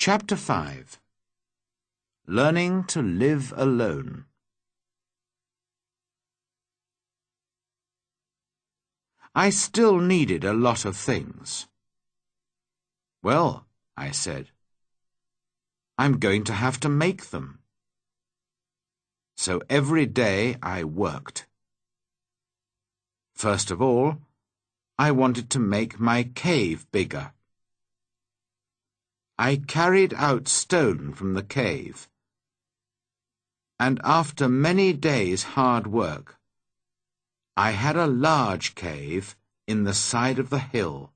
Chapter 5. Learning to live alone. I still needed a lot of things. "Well," I said, "I'm going to have to make them." So every day I worked. First of all, I wanted to make my cave bigger. I carried out stone from the cave, and after many days' hard work, I had a large cave in the side of the hill.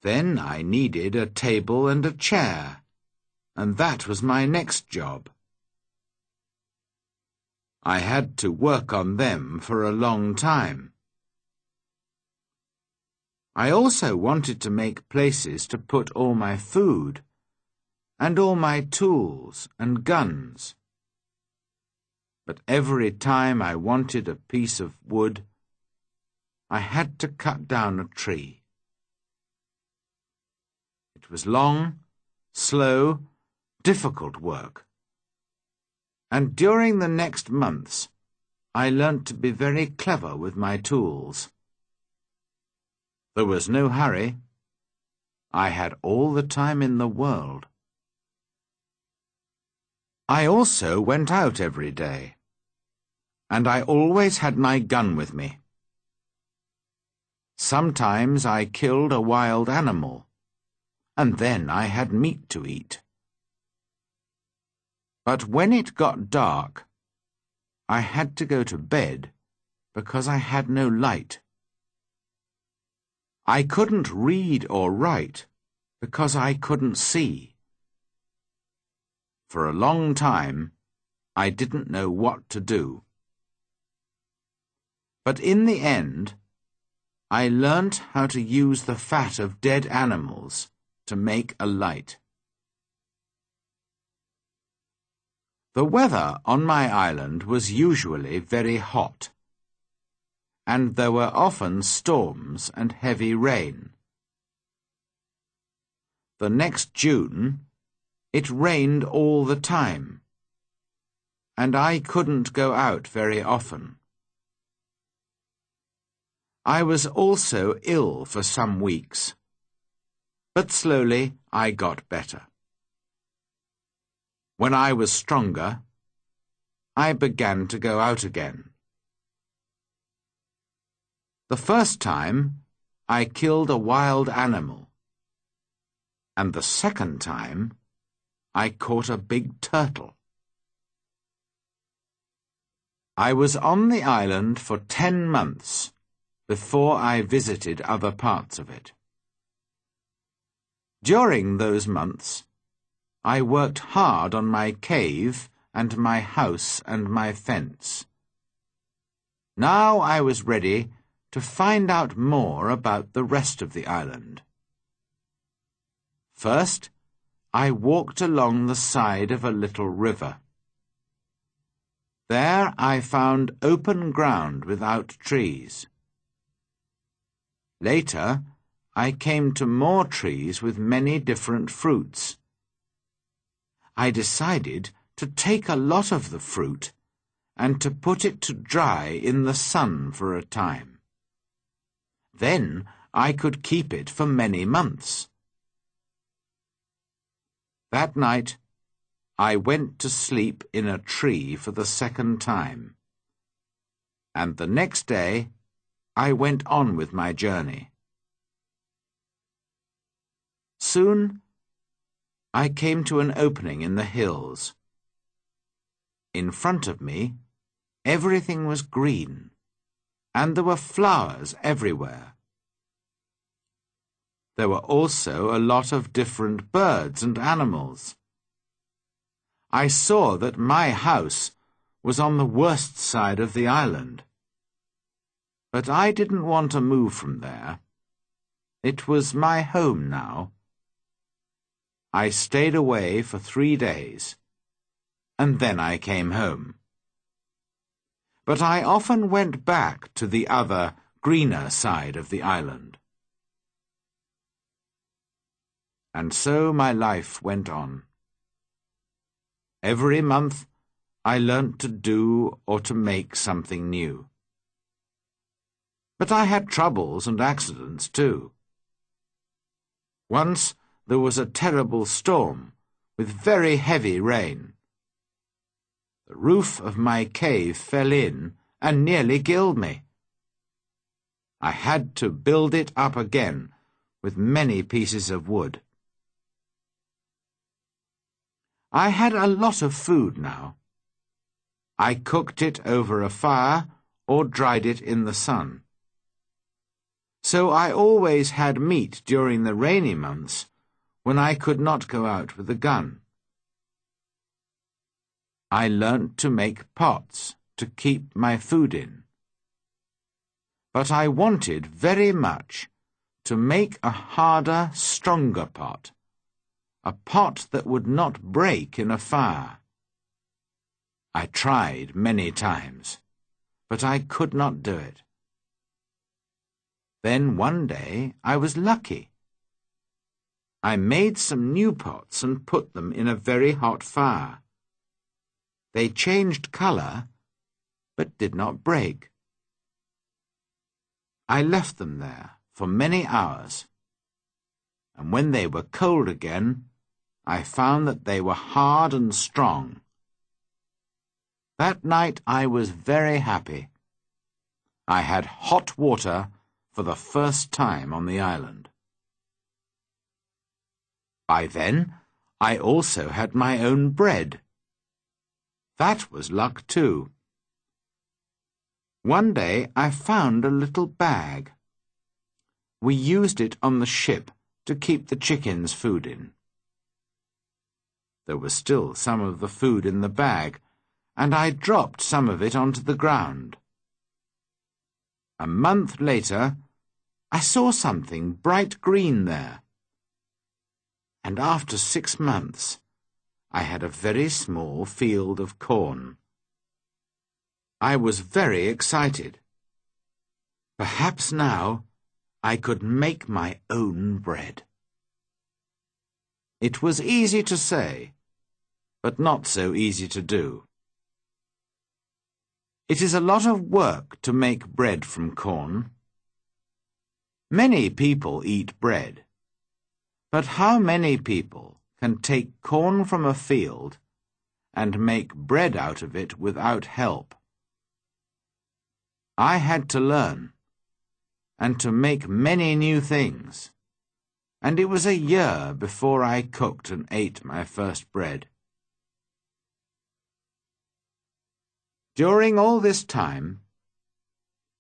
Then I needed a table and a chair, and that was my next job. I had to work on them for a long time. I also wanted to make places to put all my food and all my tools and guns. But every time I wanted a piece of wood, I had to cut down a tree. It was long, slow, difficult work. And during the next months, I learnt to be very clever with my tools. There was no hurry. I had all the time in the world. I also went out every day, and I always had my gun with me. Sometimes I killed a wild animal, and then I had meat to eat. But when it got dark, I had to go to bed because I had no light. I couldn't read or write because I couldn't see. For a long time, I didn't know what to do. But in the end, I learnt how to use the fat of dead animals to make a light. The weather on my island was usually very hot, and there were often storms and heavy rain. The next June, it rained all the time, and I couldn't go out very often. I was also ill for some weeks, but slowly I got better. When I was stronger, I began to go out again. The first time, I killed a wild animal, and the second time, I caught a big turtle. I was on the island for 10 months before I visited other parts of it. During those months, I worked hard on my cave and my house and my fence. Now I was ready to find out more about the rest of the island. First, I walked along the side of a little river. There I found open ground without trees. Later, I came to more trees with many different fruits. I decided to take a lot of the fruit and to put it to dry in the sun for a time. Then I could keep it for many months. That night, I went to sleep in a tree for the second time, and the next day I went on with my journey. Soon, I came to an opening in the hills. In front of me, everything was green, and there were flowers everywhere. There were also a lot of different birds and animals. I saw that my house was on the worst side of the island. But I didn't want to move from there. It was my home now. I stayed away for 3 days, and then I came home. But I often went back to the other, greener side of the island. And so my life went on. Every month I learnt to do or to make something new. But I had troubles and accidents too. Once there was a terrible storm with very heavy rain. The roof of my cave fell in and nearly killed me. I had to build it up again with many pieces of wood. I had a lot of food now. I cooked it over a fire or dried it in the sun. So I always had meat during the rainy months when I could not go out with a gun. I learnt to make pots to keep my food in. But I wanted very much to make a harder, stronger pot, a pot that would not break in a fire. I tried many times, but I could not do it. Then one day I was lucky. I made some new pots and put them in a very hot fire. They changed colour, but did not break. I left them there for many hours, and when they were cold again, I found that they were hard and strong. That night I was very happy. I had hot water for the first time on the island. By then, I also had my own bread. That was luck too. One day I found a little bag. We used it on the ship to keep the chickens' food in. There was still some of the food in the bag, and I dropped some of it onto the ground. A month later, I saw something bright green there. And after 6 months, I had a very small field of corn. I was very excited. Perhaps now I could make my own bread. It was easy to say, but not so easy to do. It is a lot of work to make bread from corn. Many people eat bread, but how many people can take corn from a field and make bread out of it without help? I had to learn, and to make many new things, and it was a year before I cooked and ate my first bread. During all this time,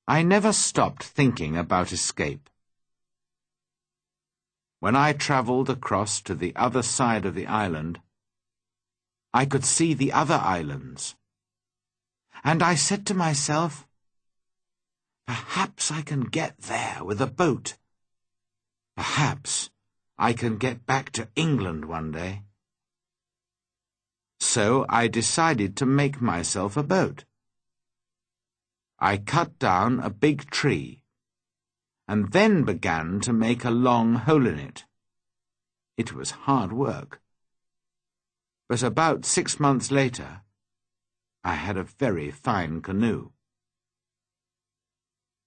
I never stopped thinking about escape. When I travelled across to the other side of the island, I could see the other islands, and I said to myself, perhaps I can get there with a boat. Perhaps I can get back to England one day. So I decided to make myself a boat. I cut down a big tree, and then began to make a long hole in it. It was hard work. But about 6 months later, I had a very fine canoe.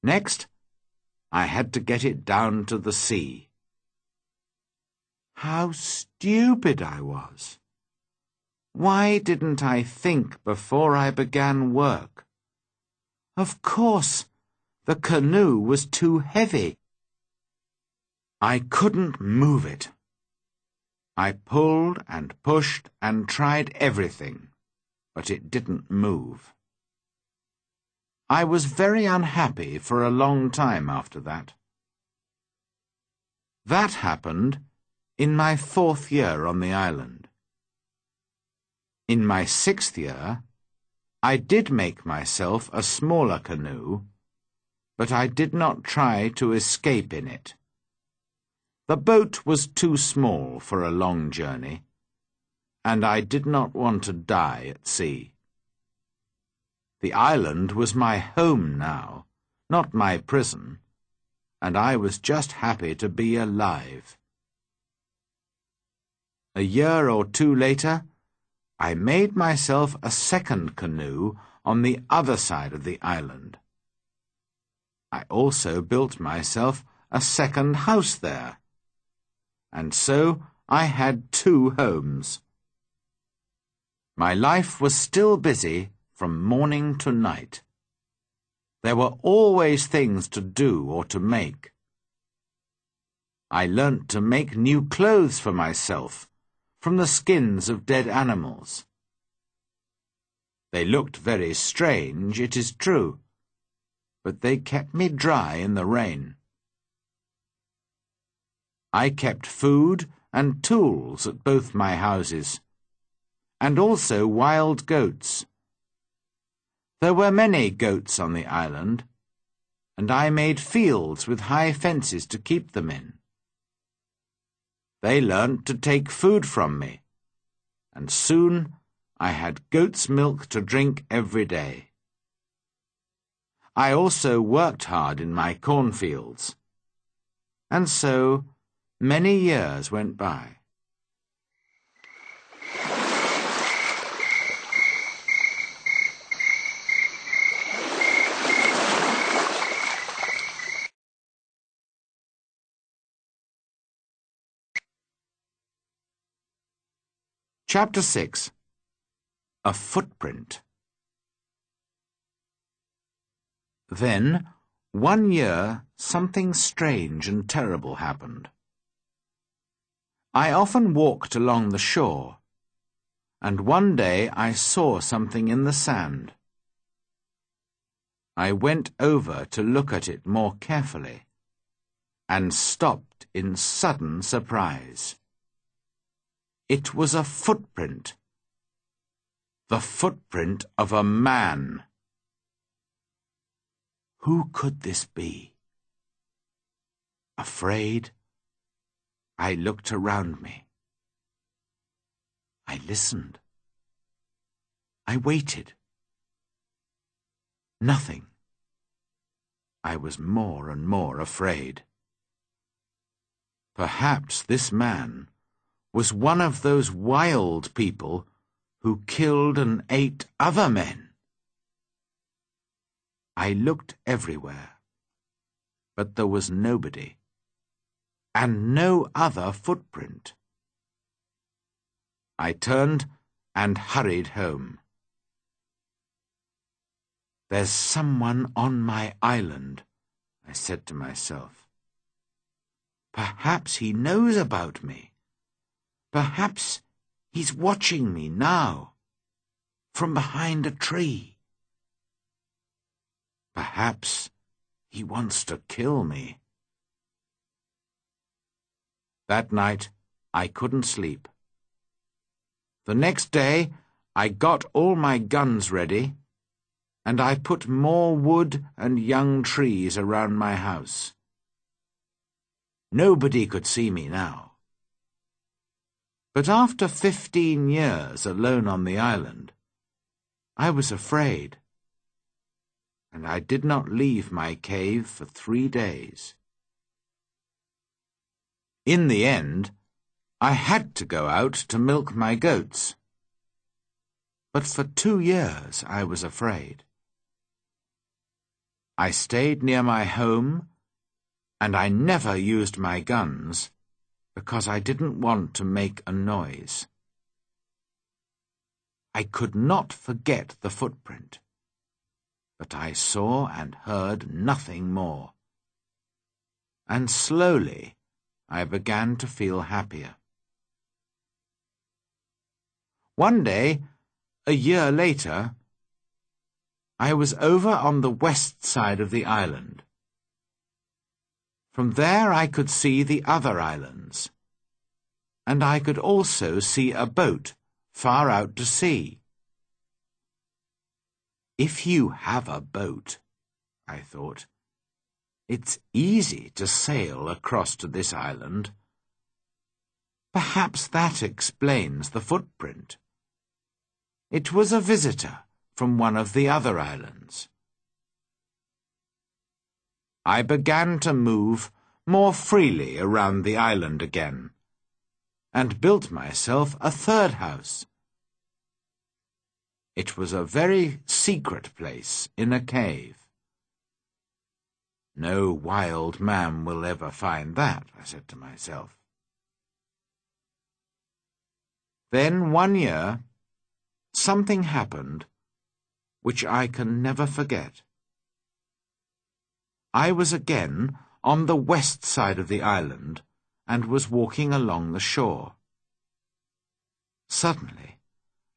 Next, I had to get it down to the sea. How stupid I was! Why didn't I think before I began work? Of course, the canoe was too heavy. I couldn't move it. I pulled and pushed and tried everything, but it didn't move. I was very unhappy for a long time after that. That happened in my 4th year on the island. In my 6th year, I did make myself a smaller canoe, but I did not try to escape in it. The boat was too small for a long journey, and I did not want to die at sea. The island was my home now, not my prison, and I was just happy to be alive. A year or two later, I made myself a second canoe on the other side of the island. I also built myself a second house there, and so I had two homes. My life was still busy from morning to night. There were always things to do or to make. I learnt to make new clothes for myself from the skins of dead animals. They looked very strange, it is true, but they kept me dry in the rain. I kept food and tools at both my houses, and also wild goats. There were many goats on the island, and I made fields with high fences to keep them in. They learnt to take food from me, and soon I had goat's milk to drink every day. I also worked hard in my cornfields, and so many years went by. Chapter 6. A Footprint. Then, one year, something strange and terrible happened. I often walked along the shore, and one day I saw something in the sand. I went over to look at it more carefully, and stopped in sudden surprise. It was a footprint. The footprint of a man. Who could this be? Afraid, I looked around me. I listened. I waited. Nothing. I was more and more afraid. Perhaps this man was one of those wild people who killed and ate other men. I looked everywhere, but there was nobody, and no other footprint. I turned and hurried home. There's someone on my island, I said to myself. Perhaps he knows about me. Perhaps he's watching me now, from behind a tree. Perhaps he wants to kill me. That night, I couldn't sleep. The next day, I got all my guns ready, and I put more wood and young trees around my house. Nobody could see me now. But after 15 years alone on the island, I was afraid, and I did not leave my cave for 3 days. In the end, I had to go out to milk my goats. But for 2 years I was afraid. I stayed near my home, and I never used my guns, because I didn't want to make a noise. I could not forget the footprint, but I saw and heard nothing more. And slowly I began to feel happier. One day, a year later, I was over on the west side of the island. From there I could see the other islands, and I could also see a boat far out to sea. If you have a boat, I thought, it's easy to sail across to this island. Perhaps that explains the footprint. It was a visitor from one of the other islands. I began to move more freely around the island again, and built myself a third house. It was a very secret place in a cave. No wild man will ever find that, I said to myself. Then one year, something happened which I can never forget. I was again on the west side of the island and was walking along the shore. Suddenly,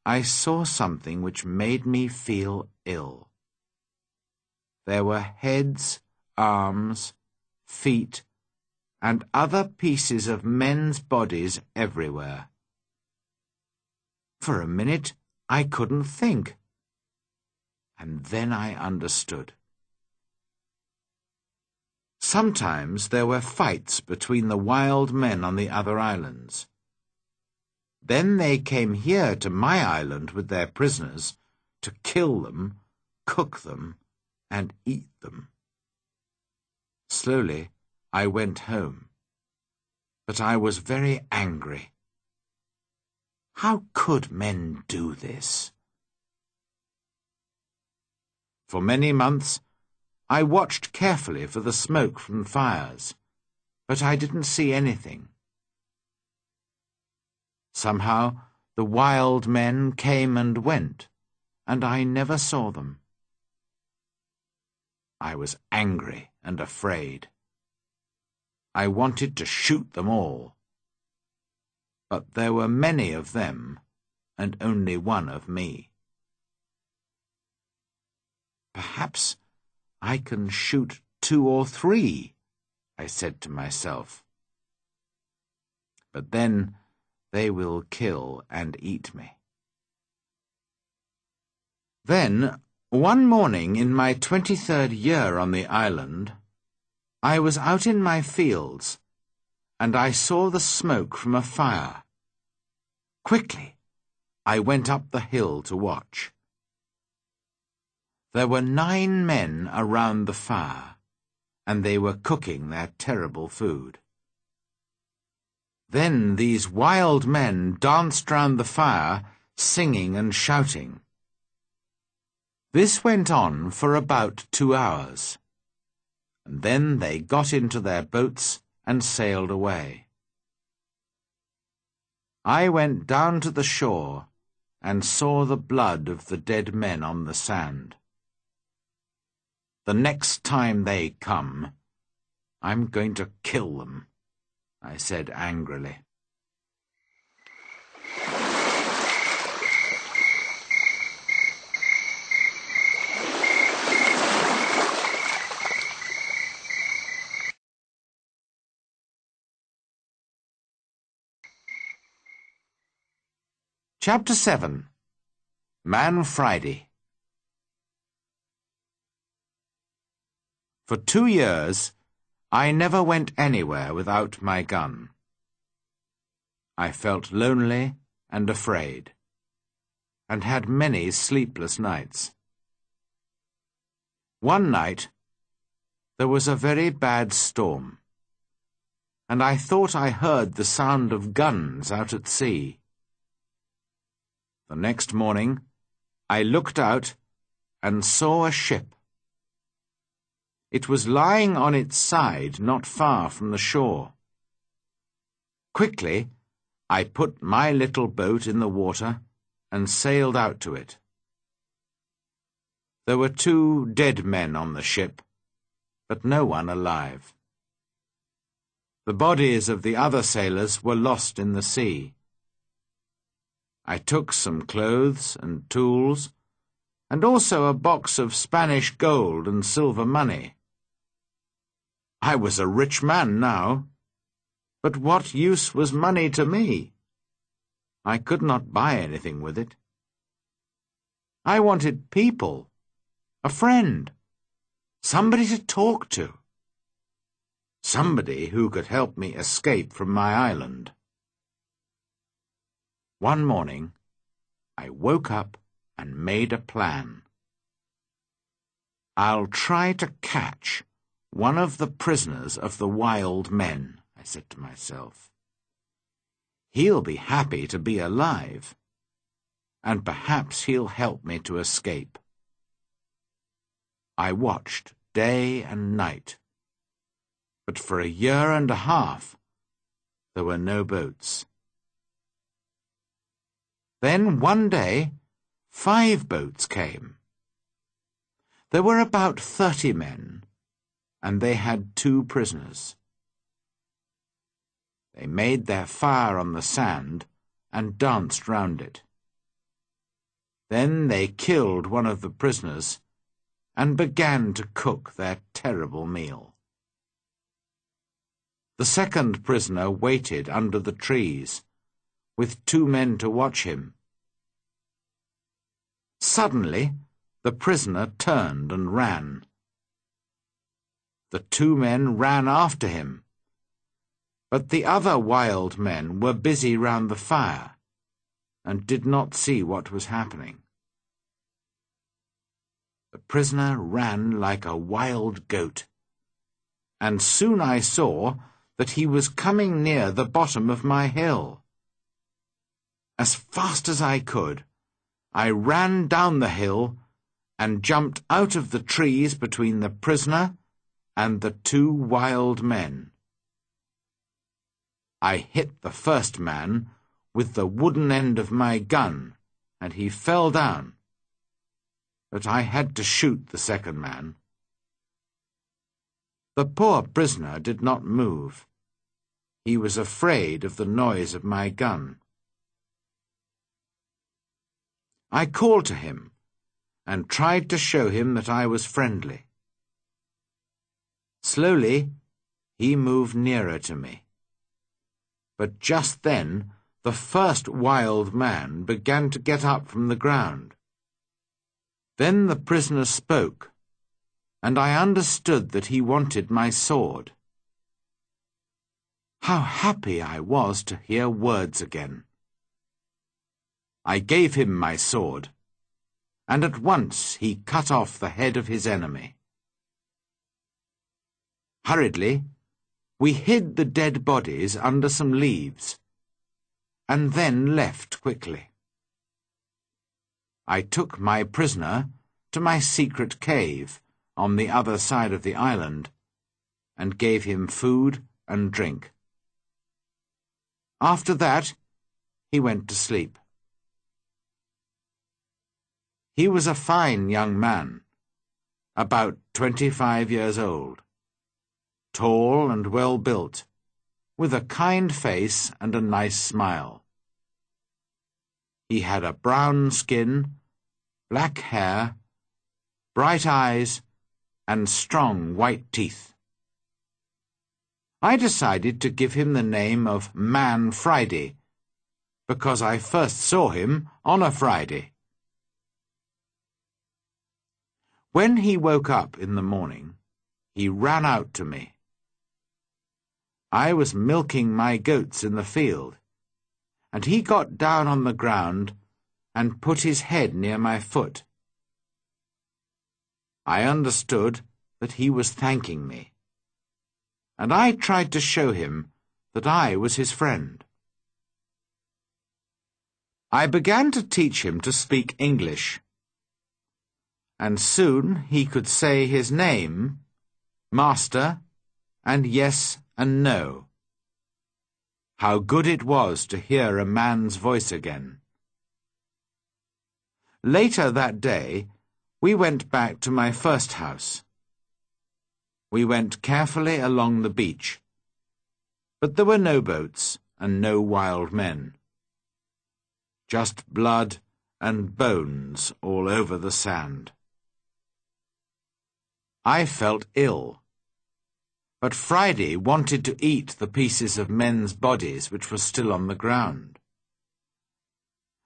I saw something which made me feel ill. There were heads, arms, feet, and other pieces of men's bodies everywhere. For a minute, I couldn't think. And then I understood. Sometimes there were fights between the wild men on the other islands. Then they came here to my island with their prisoners to kill them, cook them, and eat them. Slowly, I went home, but I was very angry. How could men do this? For many months, I watched carefully for the smoke from fires, but I didn't see anything. Somehow, the wild men came and went, and I never saw them. I was angry and afraid. I wanted to shoot them all. But there were many of them, and only one of me. Perhaps I can shoot 2 or 3, I said to myself. But then they will kill and eat me. Then, one morning in my 23rd year on the island, I was out in my fields, and I saw the smoke from a fire. Quickly, I went up the hill to watch. There were 9 men around the fire, and they were cooking their terrible food. Then these wild men danced round the fire, singing and shouting. This went on for about 2 hours, and then they got into their boats and sailed away. I went down to the shore and saw the blood of the dead men on the sand. The next time they come, I'm going to kill them, I said angrily. Chapter 7. Man Friday. For 2 years, I never went anywhere without my gun. I felt lonely and afraid, and had many sleepless nights. One night, there was a very bad storm, and I thought I heard the sound of guns out at sea. The next morning, I looked out and saw a ship. It was lying on its side not far from the shore. Quickly, I put my little boat in the water and sailed out to it. There were 2 dead men on the ship, but no one alive. The bodies of the other sailors were lost in the sea. I took some clothes and tools, and also a box of Spanish gold and silver money. I was a rich man now, but what use was money to me? I could not buy anything with it. I wanted people, a friend, somebody to talk to, somebody who could help me escape from my island. One morning, I woke up and made a plan. I'll try to catch one of the prisoners of the wild men, I said to myself. He'll be happy to be alive, and perhaps he'll help me to escape. I watched day and night, but for a year and a half there were no boats. Then one day 5 boats came. There were about 30 men, and they had 2 prisoners. They made their fire on the sand and danced round it. Then they killed one of the prisoners and began to cook their terrible meal. The second prisoner waited under the trees, with 2 men to watch him. Suddenly, the prisoner turned and ran. The 2 men ran after him, but the other wild men were busy round the fire and did not see what was happening. The prisoner ran like a wild goat, and soon I saw that he was coming near the bottom of my hill. As fast as I could, I ran down the hill and jumped out of the trees between the prisoner and the 2 wild men. I hit the first man with the wooden end of my gun, and he fell down. But I had to shoot the second man. The poor prisoner did not move. He was afraid of the noise of my gun. I called to him and tried to show him that I was friendly. Slowly, he moved nearer to me. But just then, the first wild man began to get up from the ground. Then the prisoner spoke, and I understood that he wanted my sword. How happy I was to hear words again. I gave him my sword, and at once he cut off the head of his enemy. Hurriedly, we hid the dead bodies under some leaves, and then left quickly. I took my prisoner to my secret cave on the other side of the island, and gave him food and drink. After that, he went to sleep. He was a fine young man, about 25 years old, tall and well-built, with a kind face and a nice smile. He had a brown skin, black hair, bright eyes, and strong white teeth. I decided to give him the name of Man Friday, because I first saw him on a Friday. When he woke up in the morning, he ran out to me. I was milking my goats in the field, and he got down on the ground and put his head near my foot. I understood that he was thanking me, and I tried to show him that I was his friend. I began to teach him to speak English, and soon he could say his name, Master, and yes and no. How good it was to hear a man's voice again. Later that day, we went back to my first house. We went carefully along the beach, but there were no boats and no wild men. Just blood and bones all over the sand. I felt ill, but Friday wanted to eat the pieces of men's bodies which were still on the ground.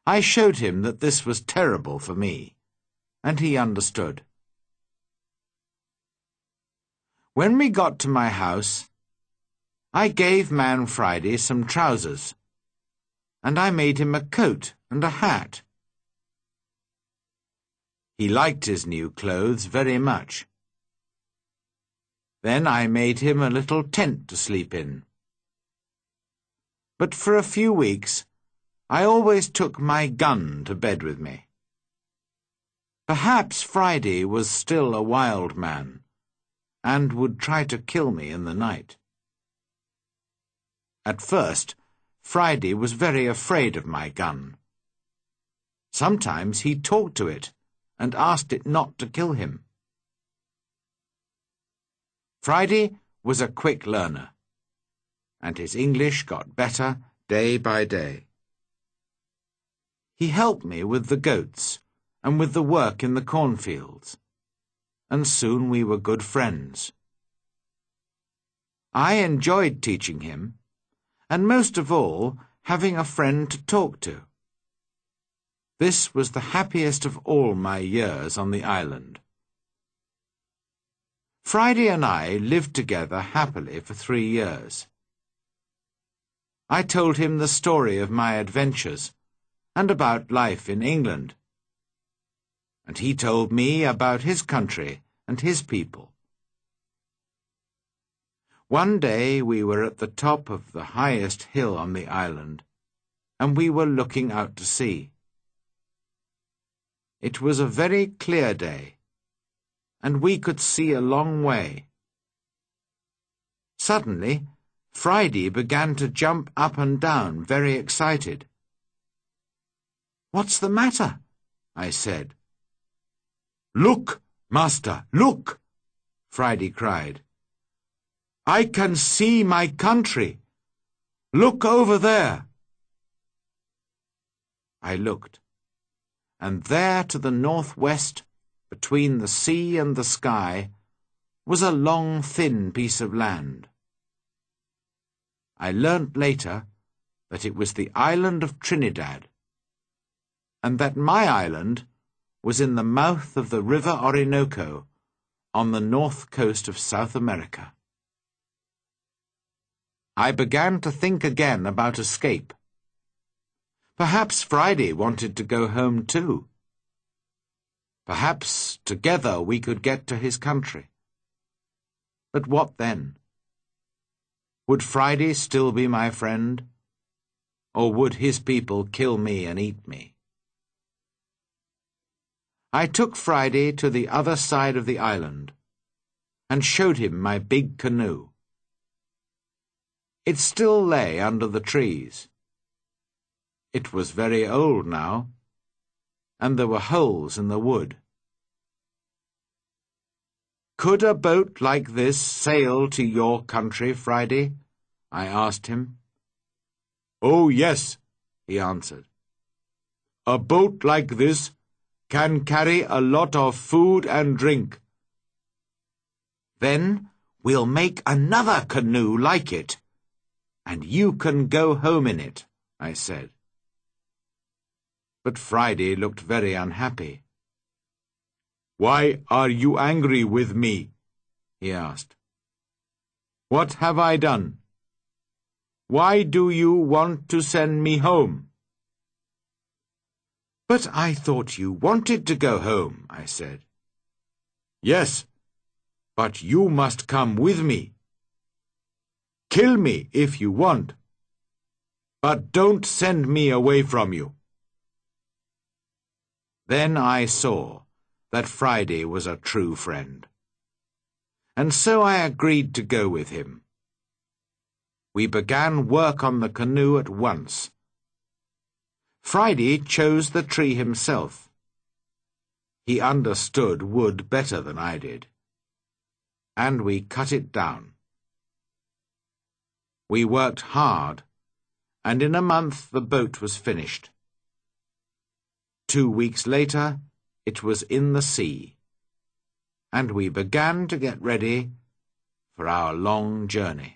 I showed him that this was terrible for me, and he understood. When we got to my house, I gave Man Friday some trousers, and I made him a coat and a hat. He liked his new clothes very much. Then I made him a little tent to sleep in. But for a few weeks, I always took my gun to bed with me. Perhaps Friday was still a wild man, and would try to kill me in the night. At first, Friday was very afraid of my gun. Sometimes he talked to it and asked it not to kill him. Friday was a quick learner, and his English got better day by day. He helped me with the goats and with the work in the cornfields, and soon we were good friends. I enjoyed teaching him, and most of all, having a friend to talk to. This was the happiest of all my years on the island. Friday and I lived together happily for 3 years. I told him the story of my adventures and about life in England, and he told me about his country and his people. One day we were at the top of the highest hill on the island, and we were looking out to sea. It was a very clear day, and we could see a long way. Suddenly, Friday began to jump up and down, very excited. "What's the matter?" I said. "Look, Master, look!" Friday cried. "I can see my country. Look over there." I looked, and there to the northwest, between the sea and the sky, was a long, thin piece of land. I learnt later that it was the island of Trinidad, and that my island was in the mouth of the river Orinoco on the north coast of South America. I began to think again about escape. Perhaps Friday wanted to go home too. Perhaps together we could get to his country. But what then? Would Friday still be my friend? Or would his people kill me and eat me? I took Friday to the other side of the island and showed him my big canoe. It still lay under the trees. It was very old now, and there were holes in the wood. "Could a boat like this sail to your country, Friday?" I asked him. "Oh, yes," he answered. "A boat like this can carry a lot of food and drink." "Then we'll make another canoe like it, and you can go home in it," I said. But Friday looked very unhappy. "Why are you angry with me?" he asked. "What have I done? Why do you want to send me home?" "But I thought you wanted to go home," I said. "Yes, but you must come with me. Kill me if you want, but don't send me away from you." Then I saw that Friday was a true friend, and so I agreed to go with him. We began work on the canoe at once. Friday chose the tree himself. He understood wood better than I did, and we cut it down. We worked hard, and in a month the boat was finished. 2 weeks later, it was in the sea, and we began to get ready for our long journey.